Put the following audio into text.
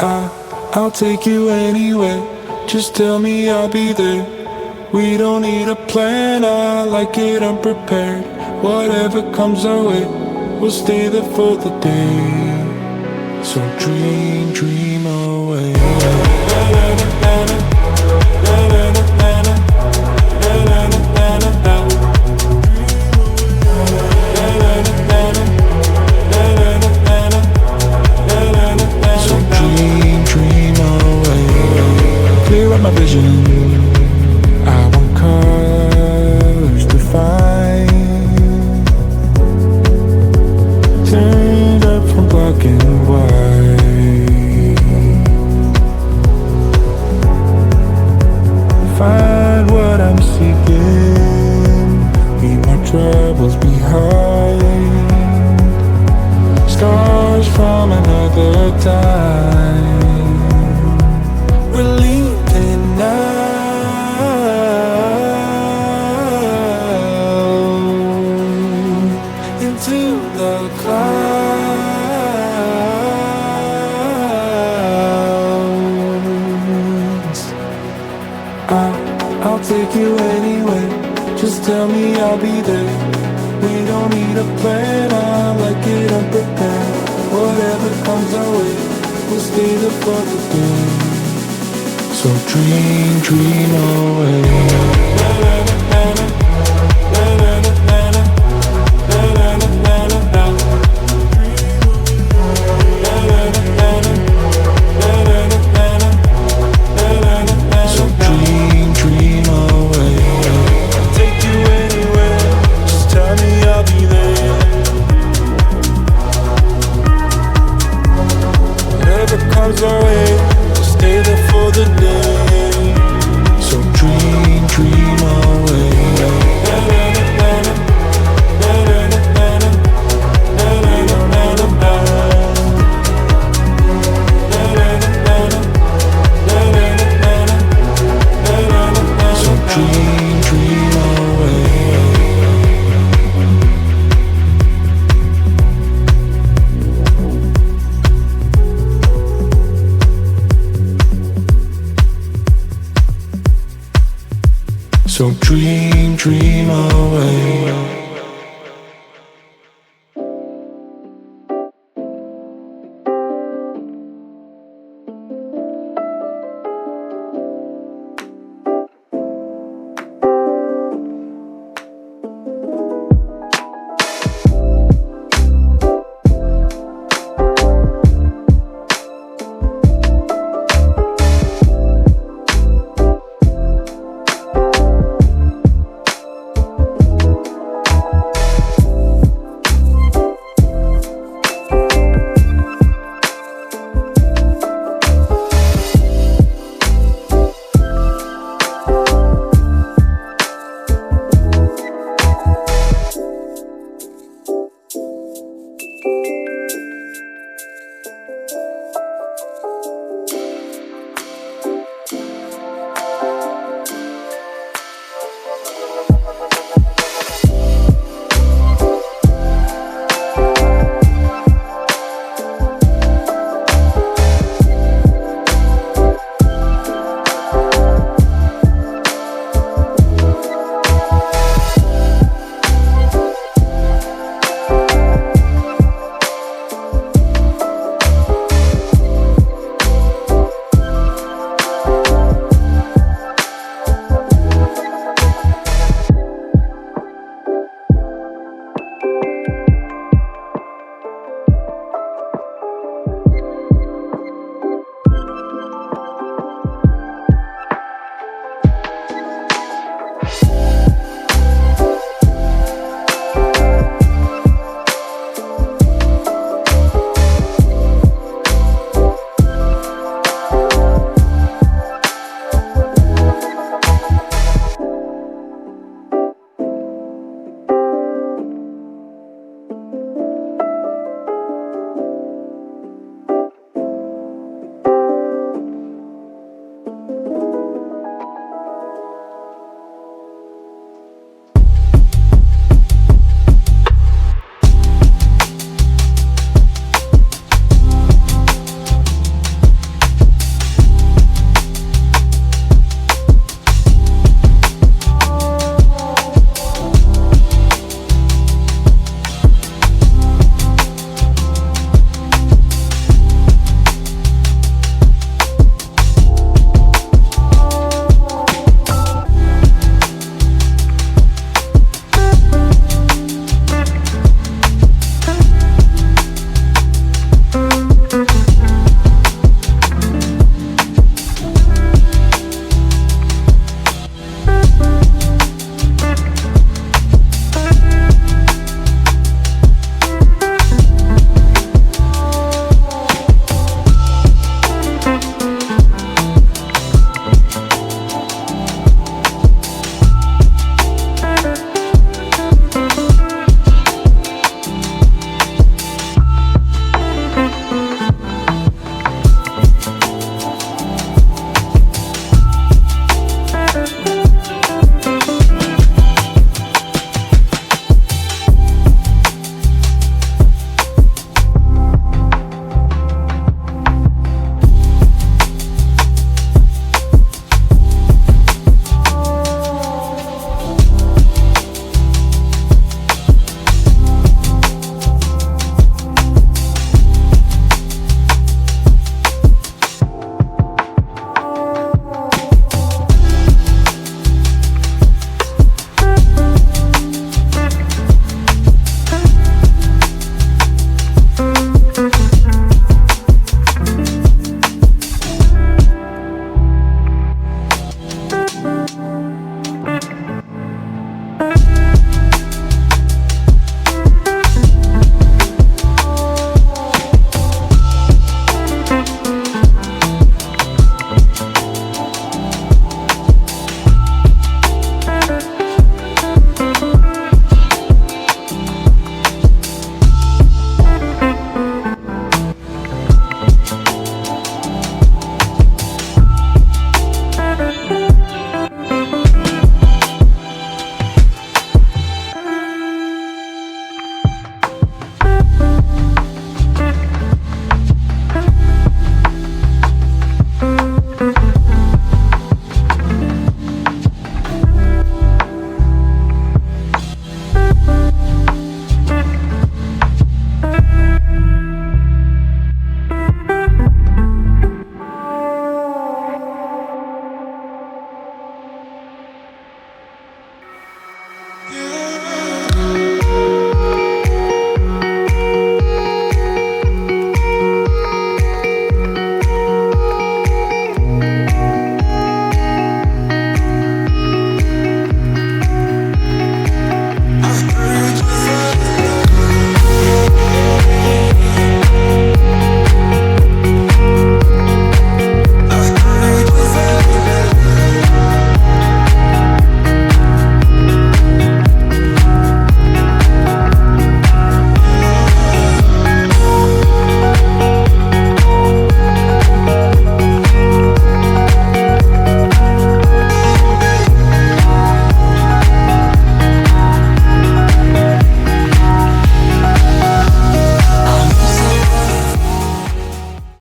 I'll take you anywhere. Just tell me I'll be there. We don't need a plan, I like it unprepared. Whatever comes our way, we'll stay there for the day. So dream, dream away. So dream, dream away. Clear up my vision. I want colors to find. Turned up from black and white. Find what I'm seeking. Leave my troubles behind. Scars from another time. We're leaving now. Into the clouds. I'll take you anywhere. Just tell me I'll be there. We don't need a plan, I like it unprepared. Whatever comes our way, we'll stay there for the day. So dream, dream away. Comes our way, just stay there for the day. So dream, dream away. So dream, dream away. So dream, dream away.